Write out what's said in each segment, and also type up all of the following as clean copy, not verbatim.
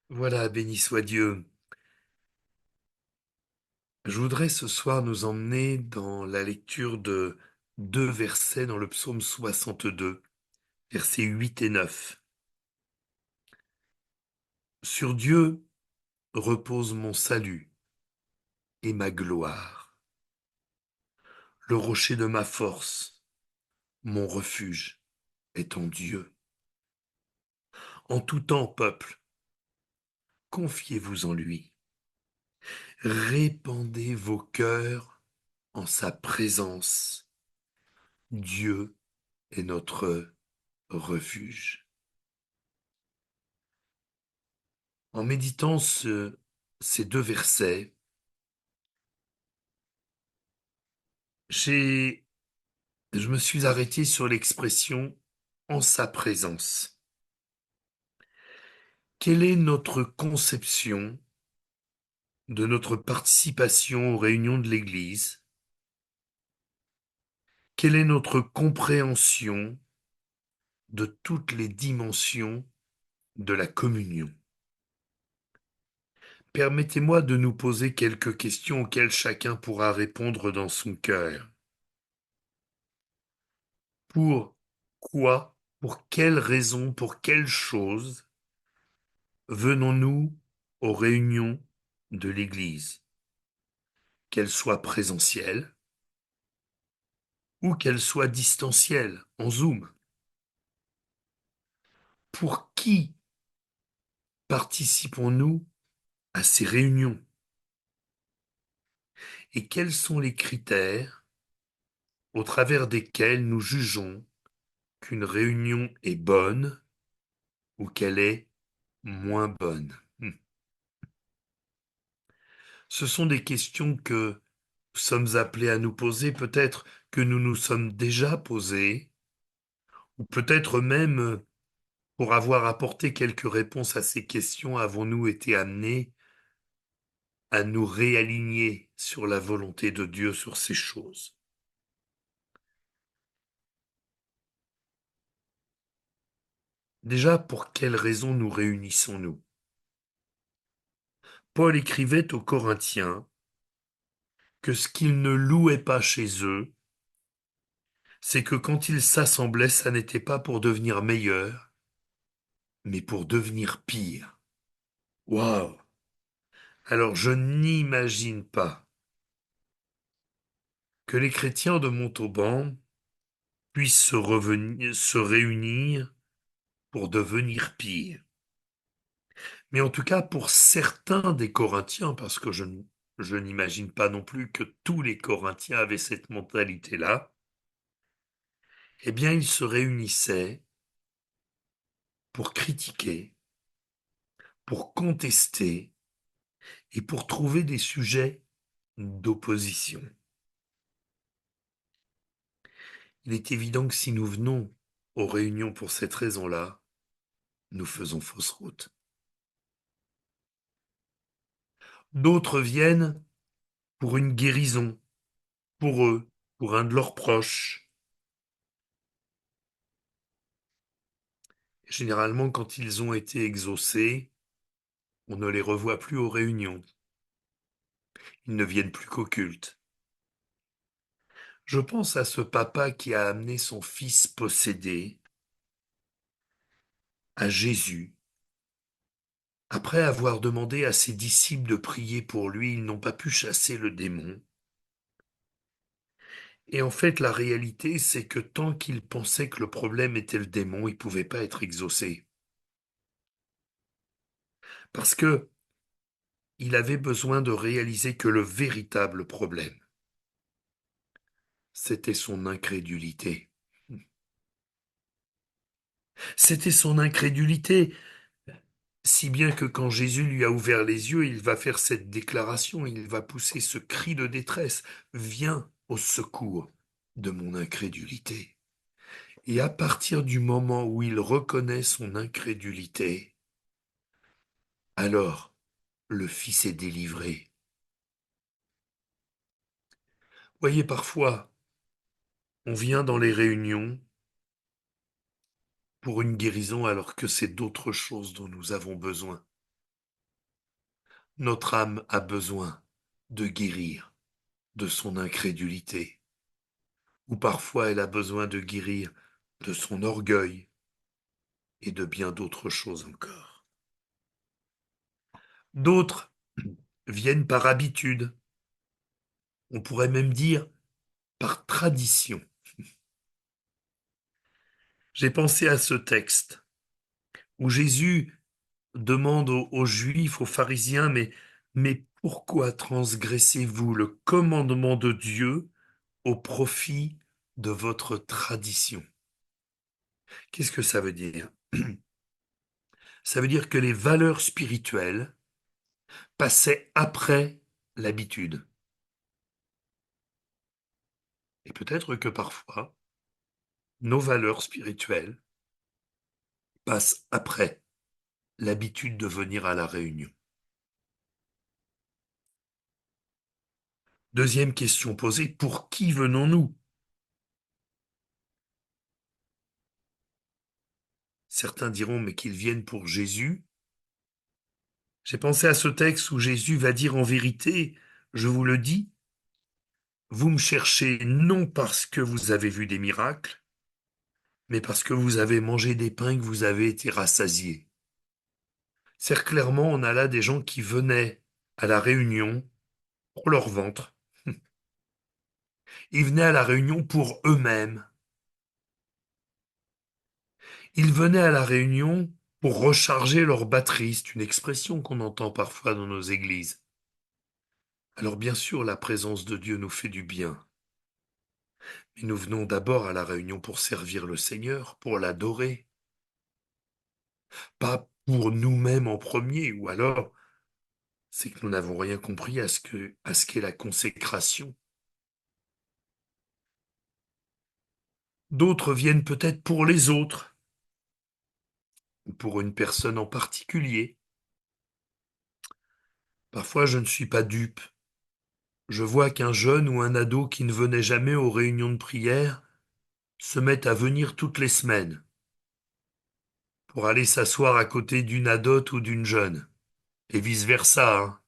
Voilà, béni soit Dieu. Je voudrais ce soir nous emmener dans la lecture de deux versets dans le psaume 62, versets 8 et 9. Sur Dieu repose mon salut et ma gloire, le rocher de ma force, mon refuge est en Dieu. En tout temps, peuple, confiez-vous en lui. Répandez vos cœurs en sa présence. Dieu est notre refuge. En méditant ces deux versets, j'ai, je me suis arrêté sur l'expression en sa présence. Quelle est notre conception de notre participation aux réunions de l'Église? Quelle est notre compréhension de toutes les dimensions de la communion? Permettez-moi de nous poser quelques questions auxquelles chacun pourra répondre dans son cœur. Pourquoi, pour quelle raison, pour quelle chose venons-nous aux réunions de l'Église, qu'elles soient présentielles ou qu'elles soient distancielles, en Zoom? Pour qui participons-nous à ces réunions? Et quels sont les critères au travers desquels nous jugeons qu'une réunion est bonne ou qu'elle est moins bonne? Ce sont des questions que nous sommes appelés à nous poser, peut-être que nous nous sommes déjà posées, ou peut-être même pour avoir apporté quelques réponses à ces questions, avons-nous été amenés à nous réaligner sur la volonté de Dieu sur ces choses? Déjà, pour quelles raisons nous réunissons-nous? Paul écrivait aux Corinthiens que ce qu'ils ne louaient pas chez eux, c'est que quand ils s'assemblaient, ça n'était pas pour devenir meilleur, mais pour devenir pire. Waouh! Alors je n'imagine pas que les chrétiens de Montauban puissent se réunir pour devenir pire. Mais en tout cas, pour certains des Corinthiens, parce que je n'imagine pas non plus que tous les Corinthiens avaient cette mentalité-là, eh bien, ils se réunissaient pour critiquer, pour contester et pour trouver des sujets d'opposition. Il est évident que si nous venons aux réunions pour cette raison-là, nous faisons fausse route. D'autres viennent pour une guérison, pour eux, pour un de leurs proches. Généralement, quand ils ont été exaucés, on ne les revoit plus aux réunions. Ils ne viennent plus qu'au culte. Je pense à ce papa qui a amené son fils possédé à Jésus. Après avoir demandé à ses disciples de prier pour lui, ils n'ont pas pu chasser le démon. Et en fait, la réalité, c'est que tant qu'il pensait que le problème était le démon, il ne pouvait pas être exaucé. Parce que il avait besoin de réaliser que le véritable problème, c'était son incrédulité. C'était son incrédulité, si bien que quand Jésus lui a ouvert les yeux, il va faire cette déclaration, il va pousser ce cri de détresse: Viens au secours de mon incrédulité. Et à partir du moment où il reconnaît son incrédulité, alors le Fils est délivré. Voyez, parfois, on vient dans les réunions pour une guérison alors que c'est d'autres choses dont nous avons besoin. Notre âme a besoin de guérir de son incrédulité, ou parfois elle a besoin de guérir de son orgueil et de bien d'autres choses encore. D'autres viennent par habitude, on pourrait même dire par tradition. J'ai pensé à ce texte où Jésus demande aux Juifs, aux pharisiens, mais pourquoi transgressez-vous le commandement de Dieu au profit de votre tradition? Qu'est-ce que ça veut dire? Ça veut dire que les valeurs spirituelles passaient après l'habitude. Et peut-être que parfois, nos valeurs spirituelles passent après l'habitude de venir à la réunion. Deuxième question posée, pour qui venons-nous? Certains diront, mais qu'ils viennent pour Jésus. J'ai pensé à ce texte où Jésus va dire en vérité, je vous le dis, vous me cherchez non parce que vous avez vu des miracles, mais parce que vous avez mangé des pains et que vous avez été rassasiés. C'est clairement, on a là des gens qui venaient à la réunion pour leur ventre. Ils venaient à la réunion pour eux-mêmes. Ils venaient à la réunion pour recharger leur batterie. C'est une expression qu'on entend parfois dans nos églises. Alors bien sûr, la présence de Dieu nous fait du bien. Mais nous venons d'abord à la réunion pour servir le Seigneur, pour l'adorer, pas pour nous-mêmes en premier, ou alors c'est que nous n'avons rien compris à ce qu'est la consécration. D'autres viennent peut-être pour les autres, ou pour une personne en particulier. Parfois, je ne suis pas dupe. Je vois qu'un jeune ou un ado qui ne venait jamais aux réunions de prière se met à venir toutes les semaines pour aller s'asseoir à côté d'une adote ou d'une jeune, et vice-versa, hein.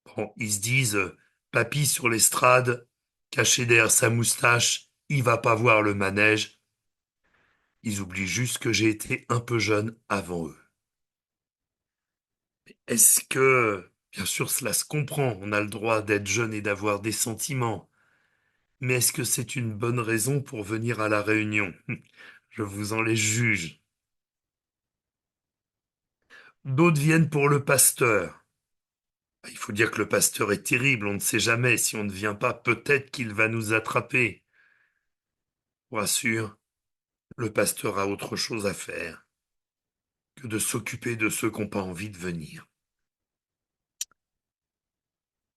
Bon, ils se disent, papy sur l'estrade, caché derrière sa moustache, il va pas voir le manège. Ils oublient juste que j'ai été un peu jeune avant eux. Est-ce que, bien sûr, cela se comprend, on a le droit d'être jeune et d'avoir des sentiments, mais est-ce que c'est une bonne raison pour venir à la réunion? Je vous en les juge. D'autres viennent pour le pasteur. Il faut dire que le pasteur est terrible, on ne sait jamais, si on ne vient pas, peut-être qu'il va nous attraper. Je vous rassure, le pasteur a autre chose à faire que de s'occuper de ceux qui n'ont pas envie de venir.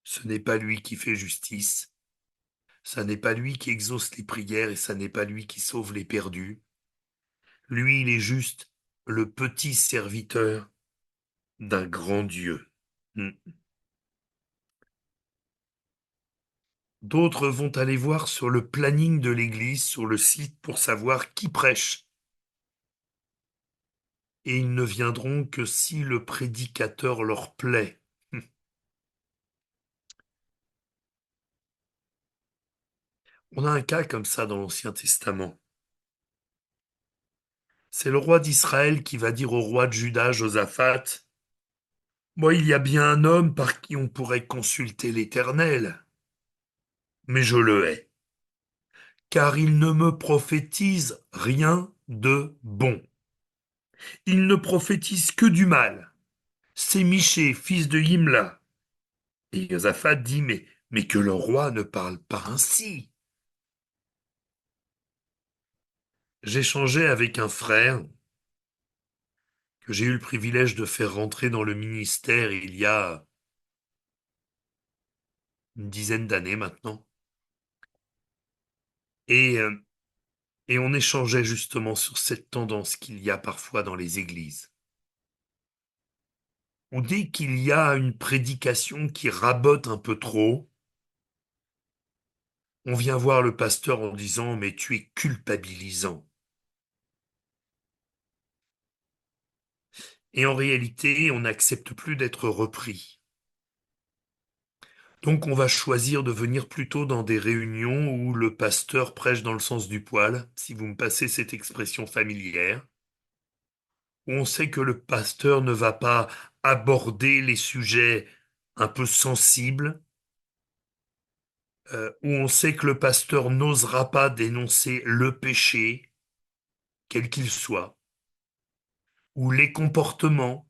Ce n'est pas lui qui fait justice, ça n'est pas lui qui exauce les prières et ça n'est pas lui qui sauve les perdus. Lui, il est juste le petit serviteur d'un grand Dieu. Hmm. D'autres vont aller voir sur le planning de l'église, sur le site, pour savoir qui prêche. Et ils ne viendront que si le prédicateur leur plaît. On a un cas comme ça dans l'Ancien Testament. C'est le roi d'Israël qui va dire au roi de Juda, Josaphat, moi, il y a bien un homme par qui on pourrait consulter l'Éternel, mais je le hais, car il ne me prophétise rien de bon. Il ne prophétise que du mal. C'est Michée, fils de Yimla. Et Josaphat dit, mais que le roi ne parle pas ainsi. J'échangeais avec un frère que j'ai eu le privilège de faire rentrer dans le ministère il y a une dizaine d'années maintenant. Et, euh, et on échangeait justement sur cette tendance qu'il y a parfois dans les églises, où dès qu'il y a une prédication qui rabote un peu trop, on vient voir le pasteur en disant, mais tu es culpabilisant. Et en réalité, on n'accepte plus d'être repris. Donc on va choisir de venir plutôt dans des réunions où le pasteur prêche dans le sens du poil, si vous me passez cette expression familière, où on sait que le pasteur ne va pas aborder les sujets un peu sensibles, où on sait que le pasteur n'osera pas dénoncer le péché, quel qu'il soit, ou les comportements,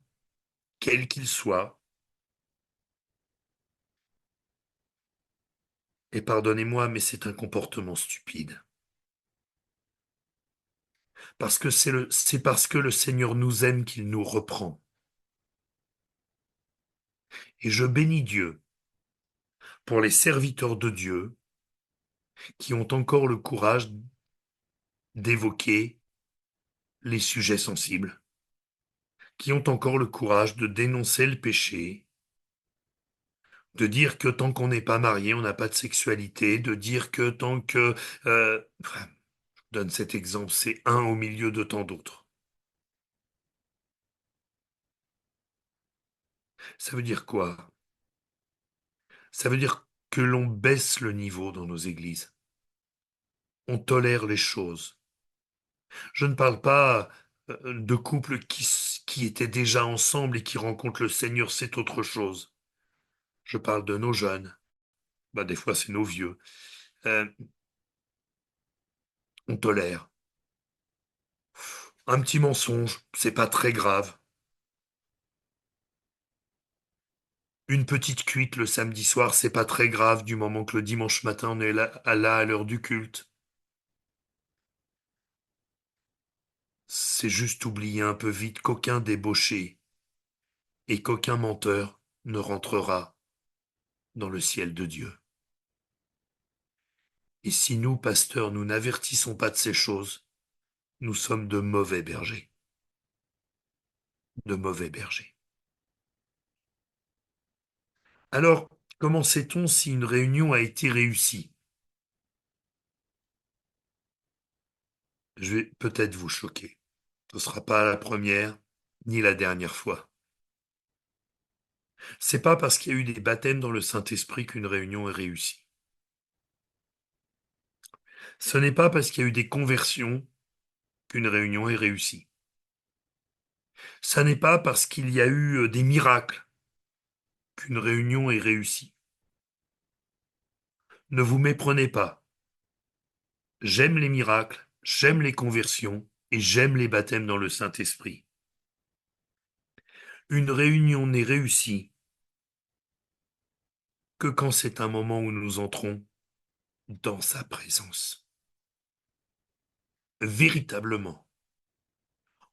quels qu'ils soient. Et pardonnez-moi, mais c'est un comportement stupide. Parce que c'est parce que le Seigneur nous aime qu'il nous reprend. Et je bénis Dieu pour les serviteurs de Dieu qui ont encore le courage d'évoquer les sujets sensibles, qui ont encore le courage de dénoncer le péché, de dire que tant qu'on n'est pas marié, on n'a pas de sexualité, de dire que tant que... je donne cet exemple, c'est un au milieu de tant d'autres. Ça veut dire quoi? Ça veut dire que l'on baisse le niveau dans nos églises. On tolère les choses. Je ne parle pas de couples qui étaient déjà ensemble et qui rencontrent le Seigneur, c'est autre chose. Je parle de nos jeunes. Bah, des fois, c'est nos vieux. Euh, on tolère. Un petit mensonge, c'est pas très grave. Une petite cuite le samedi soir, c'est pas très grave du moment que le dimanche matin on est là à l'heure du culte. C'est juste oublier un peu vite qu'aucun débauché et qu'aucun menteur ne rentrera dans le ciel de Dieu. Et si nous, pasteurs, nous n'avertissons pas de ces choses, nous sommes de mauvais bergers. De mauvais bergers. Alors, comment sait-on si une réunion a été réussie? Je vais peut-être vous choquer. Ce ne sera pas la première ni la dernière fois. C'est pas parce qu'il y a eu des baptêmes dans le Saint-Esprit qu'une réunion est réussie. Ce n'est pas parce qu'il y a eu des conversions qu'une réunion est réussie. Ça n'est pas parce qu'il y a eu des miracles qu'une réunion est réussie. Ne vous méprenez pas. J'aime les miracles, j'aime les conversions et j'aime les baptêmes dans le Saint-Esprit. Une réunion n'est réussie que quand c'est un moment où nous entrons dans sa présence. Véritablement,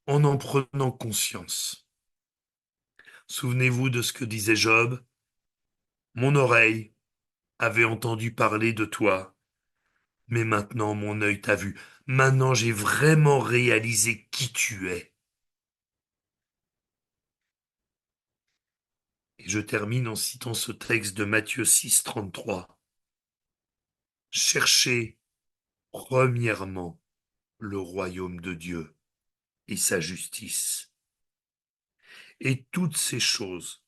en prenant conscience. Souvenez-vous de ce que disait Job. Mon oreille avait entendu parler de toi, mais maintenant mon œil t'a vu. Maintenant j'ai vraiment réalisé qui tu es. Et je termine en citant ce texte de Matthieu 6, 33. Cherchez premièrement le royaume de Dieu et sa justice. Et toutes ces choses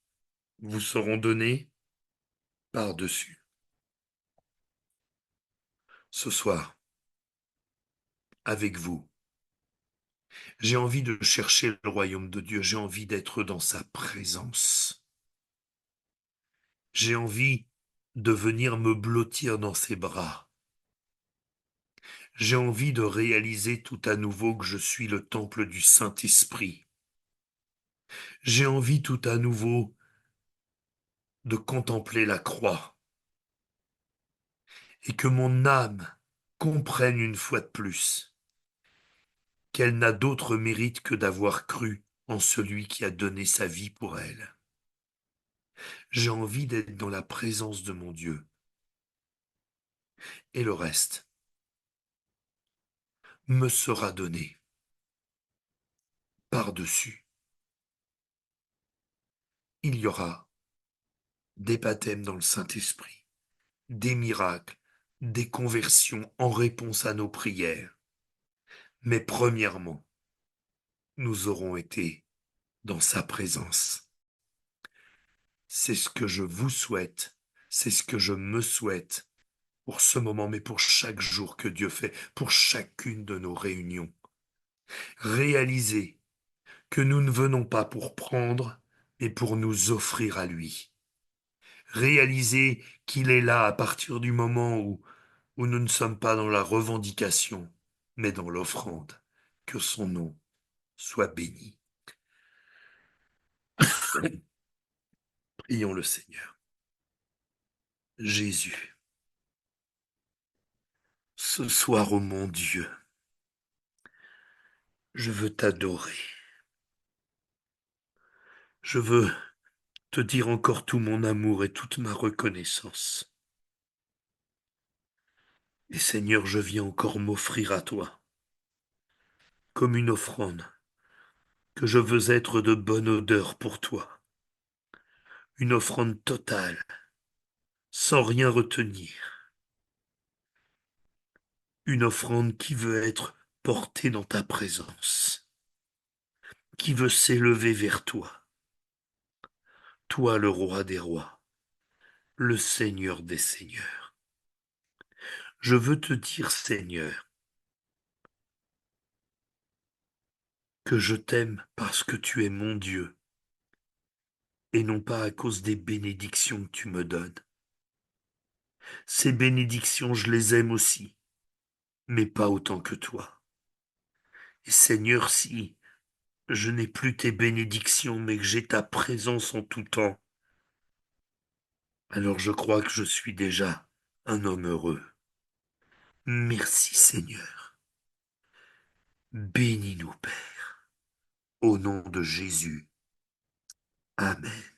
vous seront données par-dessus. Ce soir, avec vous, j'ai envie de chercher le royaume de Dieu, j'ai envie d'être dans sa présence. J'ai envie de venir me blottir dans ses bras. J'ai envie de réaliser tout à nouveau que je suis le temple du Saint-Esprit. J'ai envie tout à nouveau de contempler la croix et que mon âme comprenne une fois de plus qu'elle n'a d'autre mérite que d'avoir cru en celui qui a donné sa vie pour elle. J'ai envie d'être dans la présence de mon Dieu. Et le reste me sera donné par-dessus. Il y aura des baptêmes dans le Saint-Esprit, des miracles, des conversions en réponse à nos prières. Mais premièrement, nous aurons été dans sa présence. C'est ce que je vous souhaite, c'est ce que je me souhaite pour ce moment, mais pour chaque jour que Dieu fait, pour chacune de nos réunions. Réaliser que nous ne venons pas pour prendre, mais pour nous offrir à lui. Réaliser qu'il est là à partir du moment où nous ne sommes pas dans la revendication, mais dans l'offrande. Que son nom soit béni. Prions le Seigneur. Jésus, ce soir, ô mon Dieu, je veux t'adorer. Je veux te dire encore tout mon amour et toute ma reconnaissance. Et Seigneur, je viens encore m'offrir à toi comme une offrande, que je veux être de bonne odeur pour toi, une offrande totale, sans rien retenir, une offrande qui veut être portée dans ta présence, qui veut s'élever vers toi, toi le roi des rois, le Seigneur des seigneurs. Je veux te dire, Seigneur, que je t'aime parce que tu es mon Dieu, et non pas à cause des bénédictions que tu me donnes. Ces bénédictions, je les aime aussi, mais pas autant que toi. Et Seigneur, si je n'ai plus tes bénédictions, mais que j'ai ta présence en tout temps, alors je crois que je suis déjà un homme heureux. Merci Seigneur. Bénis-nous, Père, au nom de Jésus. Amen.